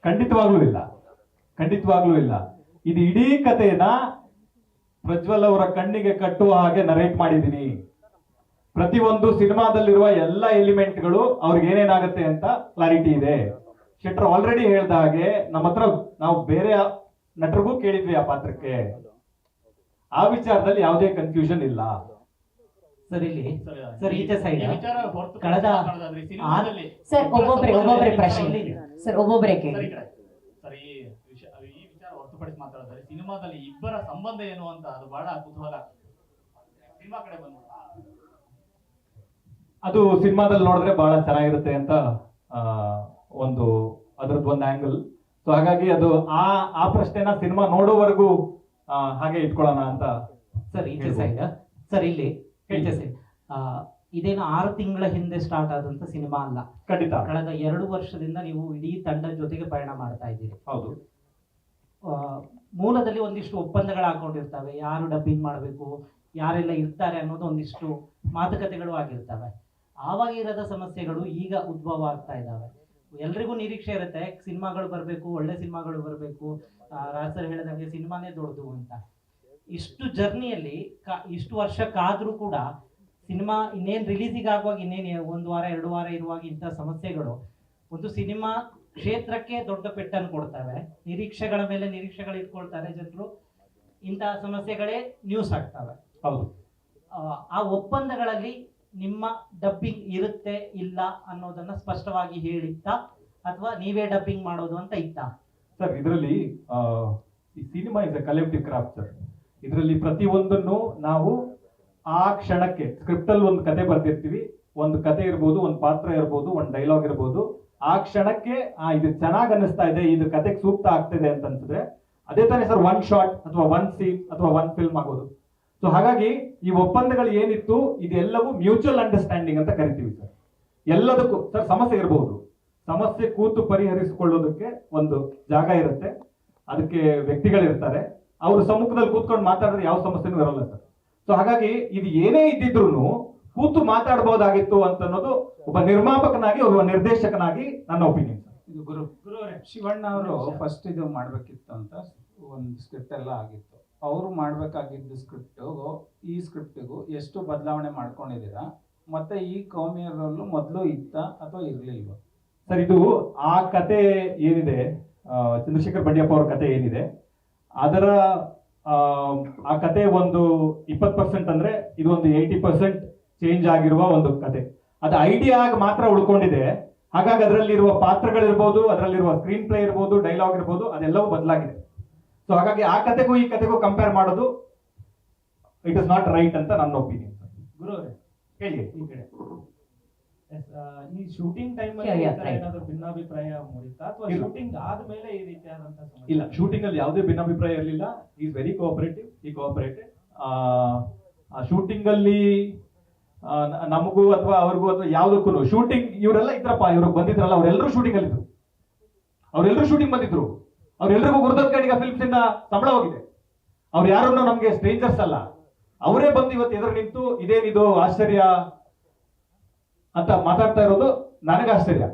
ಖಂಡಿತವಾಗ್ಲೂ ಇಲ್ಲ, ಖಂಡಿತವಾಗ್ಲೂ ಇಲ್ಲ. ಇದು ಇಡೀ ಕಥೆನ ಪ್ರಜ್ವಲ್ ಅವರ ಕಣ್ಣಿಗೆ ಕಟ್ಟುವ ಹಾಗೆ ನರೇಟ್ ಮಾಡಿದೀನಿ. ಪ್ರತಿಯೊಂದು ಸಿನಿಮಾದಲ್ಲಿರುವ ಎಲ್ಲ ಎಲಿಮೆಂಟ್ಗಳು ಅವ್ರಿಗೆ ಏನೇನಾಗುತ್ತೆ ಅಂತ ಕ್ಲಾರಿಟಿ ಇದೆ. ಶೆಟ್ರ್ ಆಲ್ರೆಡಿ ಹೇಳ್ದ ಹಾಗೆ ನಮ್ಮ ಹತ್ರ ನಾವು ಬೇರೆ ನಟರಿಗೂ ಕೇಳಿದ್ವಿ ಆ ಪಾತ್ರಕ್ಕೆ. ಆ ವಿಚಾರದಲ್ಲಿ ಯಾವುದೇ ಕನ್ಫ್ಯೂಷನ್ ಇಲ್ಲ. ಸರ್ ಇಲ್ಲಿ ಸರ್ ಈಚೆ ಸೈಡ್ ಕಳೆದ ಸರ್ ಒಬ್ಬೊಬ್ಬರೇ ಪ್ರಶ್ನೆ ಸರ್ ಒಬ್ಬೊಬ್ಬರೇ ಕೇಳಿ. ಸರ್ ಈ ವಿಚಾರ ಹೊರತುಪಡಿಸಿ ಮಾತಾಡಿದ್ರೆ ಸಿನಿಮಾದಲ್ಲಿ ಇಬ್ಬರ ಸಂಬಂಧ ಏನು ಅಂತ ಅದು ಬಹಳ ಕುತೂಹಲ. ಸಿನಿಮಾ ಕಡೆ ಬಂದ ಅದು ಸಿನಿಮಾದಲ್ಲಿ ನೋಡಿದ್ರೆ ಬಹಳ ಚೆನ್ನಾಗಿರುತ್ತೆ ಅಂತ ಒಂದು ಅದ್ರದ್ದು ಒಂದು ಆಂಗಲ್. ಸೊ ಹಾಗಾಗಿ ಅದು ಆ ಪ್ರಶ್ನೆನ ಸಿನಿಮಾ ನೋಡೋವರೆಗೂ ಹಾಗೆ ಇಟ್ಕೊಳ್ಳೋಣ ಅಂತ. ಸರ್ ಈಚೆ ಸೈಡ್ ಸರ್ ಇಲ್ಲಿ ಈಚೆ ಸೈಡ್ ಇದೇನು 6 ತಿಂಗಳ ಹಿಂದೆ ಸ್ಟಾರ್ಟ್ ಆದಂತ ಸಿನಿಮಾ ಅಲ್ಲ. ಖಂಡಿತ ಕಳೆದ 2 ವರ್ಷದಿಂದ ನೀವು ಇಡೀ ತಂಡದ ಜೊತೆಗೆ ಪಯಣ ಮಾಡ್ತಾ ಇದ್ದೀರಿ. ಹೌದು. ಮೂಲದಲ್ಲಿ ಒಂದಿಷ್ಟು ಒಪ್ಪಂದಗಳು ಹಾಕೊಂಡಿರ್ತವೆ, ಯಾರು ಡಬ್ಬಿಂಗ್ ಮಾಡಬೇಕು, ಯಾರೆಲ್ಲ ಇರ್ತಾರೆ ಅನ್ನೋದು ಒಂದಿಷ್ಟು ಮಾತುಕತೆಗಳು ಆಗಿರ್ತವೆ. ಆವಾಗ ಇರದ ಸಮಸ್ಯೆಗಳು ಈಗ ಉದ್ಭವ ಆಗ್ತಾ ಇದ್ದಾವೆ. ಎಲ್ರಿಗೂ ನಿರೀಕ್ಷೆ ಇರುತ್ತೆ ಸಿನಿಮಾಗಳು ಬರಬೇಕು, ಒಳ್ಳೆ ಸಿನಿಮಾಗಳು ಬರಬೇಕು, ರಾಜ್ ಸರ್ ಹೇಳಿದಂಗೆ ಸಿನಿಮಾನೇ ದೊಡ್ಡದು ಅಂತ. ಇಷ್ಟು ಜರ್ನಿಯಲ್ಲಿ ಇಷ್ಟು ವರ್ಷ ಕಾದ್ರೂ ಕೂಡ ಸಿನಿಮಾ ಇನ್ನೇನು ರಿಲೀಸಿಗೆ ಆಗುವಾಗ ಇನ್ನೇನು 1 ವಾರ 2 ವಾರ ಇರುವಾಗ ಇಂಥ ಸಮಸ್ಯೆಗಳು ಒಂದು ಸಿನಿಮಾ ಕ್ಷೇತ್ರಕ್ಕೆ ದೊಡ್ಡ ಪೆಟ್ಟನ್ನು ಕೊಡ್ತವೆ. ನಿರೀಕ್ಷೆಗಳ ಮೇಲೆ ನಿರೀಕ್ಷೆಗಳು ಇಟ್ಕೊಳ್ತಾರೆ ಜನರು. ಇಂತಹ ಸಮಸ್ಯೆಗಳೇ ನ್ಯೂಸ್ ಆಗ್ತವೆ. ಹೌದು. ಆ ಒಪ್ಪಂದಗಳಲ್ಲಿ ನಿಮ್ಮ ಡಬ್ಬಿಂಗ್ ಇರುತ್ತೆ ಇಲ್ಲ ಅನ್ನೋದನ್ನ ಸ್ಪಷ್ಟವಾಗಿ ಹೇಳಿತ್ತಾ ಅಥವಾ ನೀವೇ ಡಬ್ಬಿಂಗ್ ಮಾಡೋದು ಅಂತ ಇತ್ತಾ? ಸರ್ ಇದರಲ್ಲಿ ಈ cinema is a collective craft sir. ಇದರಲ್ಲಿ ಪ್ರತಿಯೊಂದನ್ನು ನಾವು ಆ ಕ್ಷಣಕ್ಕೆ ಸ್ಕ್ರಿಪ್ಟ್ ಅಲ್ಲಿ ಒಂದು ಕತೆ ಬರ್ತಿರ್ತೀವಿ, ಒಂದು ಕತೆ ಇರ್ಬೋದು, ಒಂದು ಪಾತ್ರ ಇರ್ಬೋದು, ಒಂದು ಡೈಲಾಗ್ ಇರ್ಬೋದು. ಆ ಕ್ಷಣಕ್ಕೆ ಇದು ಚೆನ್ನಾಗಿ ಅನ್ನಿಸ್ತಾ ಇದೆ, ಇದು ಕತೆಗೆ ಸೂಕ್ತ ಆಗ್ತಿದೆ ಅಂತ ಅನ್ಸಿದ್ರೆ ಅದೇ ತಾನೇ ಸರ್ ಒನ್ ಶಾಟ್ ಅಥವಾ ಒನ್ ಸೀನ್ ಅಥವಾ ಒನ್ ಫಿಲ್ಮ್ ಆಗೋದು. ಸೊ ಹಾಗಾಗಿ ಈ ಒಪ್ಪಂದಗಳು ಏನಿತ್ತು ಇದೆಲ್ಲವೂ ಮ್ಯೂಚುವಲ್ ಅಂಡರ್ಸ್ಟ್ಯಾಂಡಿಂಗ್ ಅಂತ ಕರಿತೀವಿ ಸರ್. ಎಲ್ಲದಕ್ಕೂ ಸರ್ ಸಮಸ್ಯೆ ಇರಬಹುದು, ಸಮಸ್ಯೆ ಕೂತು ಪರಿಹರಿಸಿಕೊಳ್ಳೋದಕ್ಕೆ ಒಂದು ಜಾಗ ಇರುತ್ತೆ, ಅದಕ್ಕೆ ವ್ಯಕ್ತಿಗಳಿರ್ತಾರೆ. ಅವರು ಸಮ್ಮುಖದಲ್ಲಿ ಕೂತ್ಕೊಂಡು ಮಾತಾಡಿದ್ರೆ ಯಾವ ಸಮಸ್ಯೆನೂ ಇರಲ್ಲ ಸರ್. ಸೊ ಹಾಗಾಗಿ ಇದು ಏನೇ ಇದ್ದಿದ್ರು ಕೂತು ಮಾತಾಡಬಹುದಾಗಿತ್ತು ಅಂತ ಅನ್ನೋದು ಒಬ್ಬ ನಿರ್ಮಾಪಕನಾಗಿ ಒಬ್ಬ ನಿರ್ದೇಶಕನಾಗಿ ನನ್ನ ಒಪಿನಿಯನ್ ಸರ್. ಇದು ಶಿವಣ್ಣ ಅವರು ಫಸ್ಟ್ ಇದು ಮಾಡ್ಬೇಕಿತ್ತು ಅಂತ ಒಂದು ಸ್ಕ್ರಿಪ್ಟ್ ಎಲ್ಲ ಆಗಿತ್ತು. ಅವರು ಮಾಡ್ಬೇಕಾಗಿದ್ದು ಸ್ಕ್ರಿಪ್ಟಿಗೂ ಈ ಸ್ಕ್ರಿಪ್ಟಿಗೂ ಎಷ್ಟು ಬದಲಾವಣೆ ಮಾಡ್ಕೊಂಡಿದ್ದೀರಾ? ಮತ್ತೆ ಈ ಕೌಮಿಯರಲ್ಲೂ ಮೊದಲು ಇತ್ತ ಅಥವಾ ಇರ್ಲಿಲ್ವಾ ಸರ್? ಇದು ಆ ಕತೆ ಏನಿದೆ, ಚಂದ್ರಶೇಖರ್ ಬಂಡಿಯಪ್ಪ ಅವ್ರ ಕತೆ ಏನಿದೆ, ಅದರ ಆ ಕತೆ ಒಂದು 20% ಅಂದ್ರೆ ಇದು ಒಂದು 80% ಚೇಂಜ್ ಆಗಿರುವ ಒಂದು ಕತೆ. ಅದು ಐಡಿಯಾ ಆಗಿ ಮಾತ್ರ ಉಳ್ಕೊಂಡಿದೆ. ಹಾಗಾಗಿ ಅದರಲ್ಲಿರುವ ಪಾತ್ರಗಳಿರ್ಬೋದು, ಅದರಲ್ಲಿರುವ ಸ್ಕ್ರೀನ್ ಪ್ಲೇ ಇರ್ಬೋದು, ಡೈಲಾಗ್ ಇರ್ಬೋದು, ಅದೆಲ್ಲವೂ ಬದಲಾಗಿದೆ. ಸೊ ಹಾಗಾಗಿ ಆ ಕತೆಗೂ ಈ ಕತೆಗೂ ಕಂಪೇರ್ ಮಾಡೋದು ಇಟ್ ಇಸ್ ನಾಟ್ ರೈಟ್ ಅಂತ ನನ್ನ ಒಪಿನಿಯನ್ ಸರ್. ಗುರು ಅವರೇ ಹೇಳಿ ಈ ಕಡೆ ಈ ಶೂಟಿಂಗ್ ಟೈಮ್ ಅಲ್ಲಿ ಏನಾದರೂ ಭಿನ್ನಾಭಿಪ್ರಾಯ ಮೂಡಿತಾ ಅಥವಾ ಶೂಟಿಂಗ್ ಆದ್ಮೇಲೆ ಈ ರೀತಿಯಾದಂತ ಸಮಸ್ಯೆ? ಇಲ್ಲ, ಶೂಟಿಂಗ್ ಅಲ್ಲಿ ಯಾವುದೇ ಭಿನ್ನಾಭಿಪ್ರಾಯ ಇರಲಿಲ್ಲ. ಈಸ್ ವೆರಿ ಕೋಆಪರೇಟಿವ್, ಈ ಕೋಆಪರೇಟೆಡ್. ಶೂಟಿಂಗ್ ಅಲ್ಲಿ ನಮಗೂ ಅಥವಾ ಅವ್ರಿಗೂ ಅಥವಾ ಯಾವುದಕ್ಕೂ ಶೂಟಿಂಗ್ ಇವರೆಲ್ಲ ಇದ್ರಪ್ಪ, ಇವ್ರಿಗೆ ಬಂದಿದ್ರಲ್ಲ ಅವರೆಲ್ಲರೂ ಶೂಟಿಂಗ್ ಅಲ್ಲಿ ಇದ್ರು, ಅವರೆಲ್ಲರೂ ಶೂಟಿಂಗ್ ಬಂದಿದ್ರು. ಅವ್ರೆಲ್ರಿಗೂ ಗುರುದತ್ ಕಡೆಗೆ ಫಿಲ್ಮ್ಸ್ ಇಂದ ಸಂಬಳ ಹೋಗಿದೆ. ಅವ್ರು ಯಾರನ್ನು ನಮ್ಗೆ ಸ್ಟ್ರೇಂಜರ್ಸ್ ಅಲ್ಲ, ಅವರೇ ಬಂದು ಇವತ್ತು ಎದುರು ನಿಂತು ಇದೇನಿದು ಆಶ್ಚರ್ಯ ಅಂತ ಮಾತಾಡ್ತಾ ಇರೋದು ನನಗೆ ಆಶ್ಚರ್ಯ.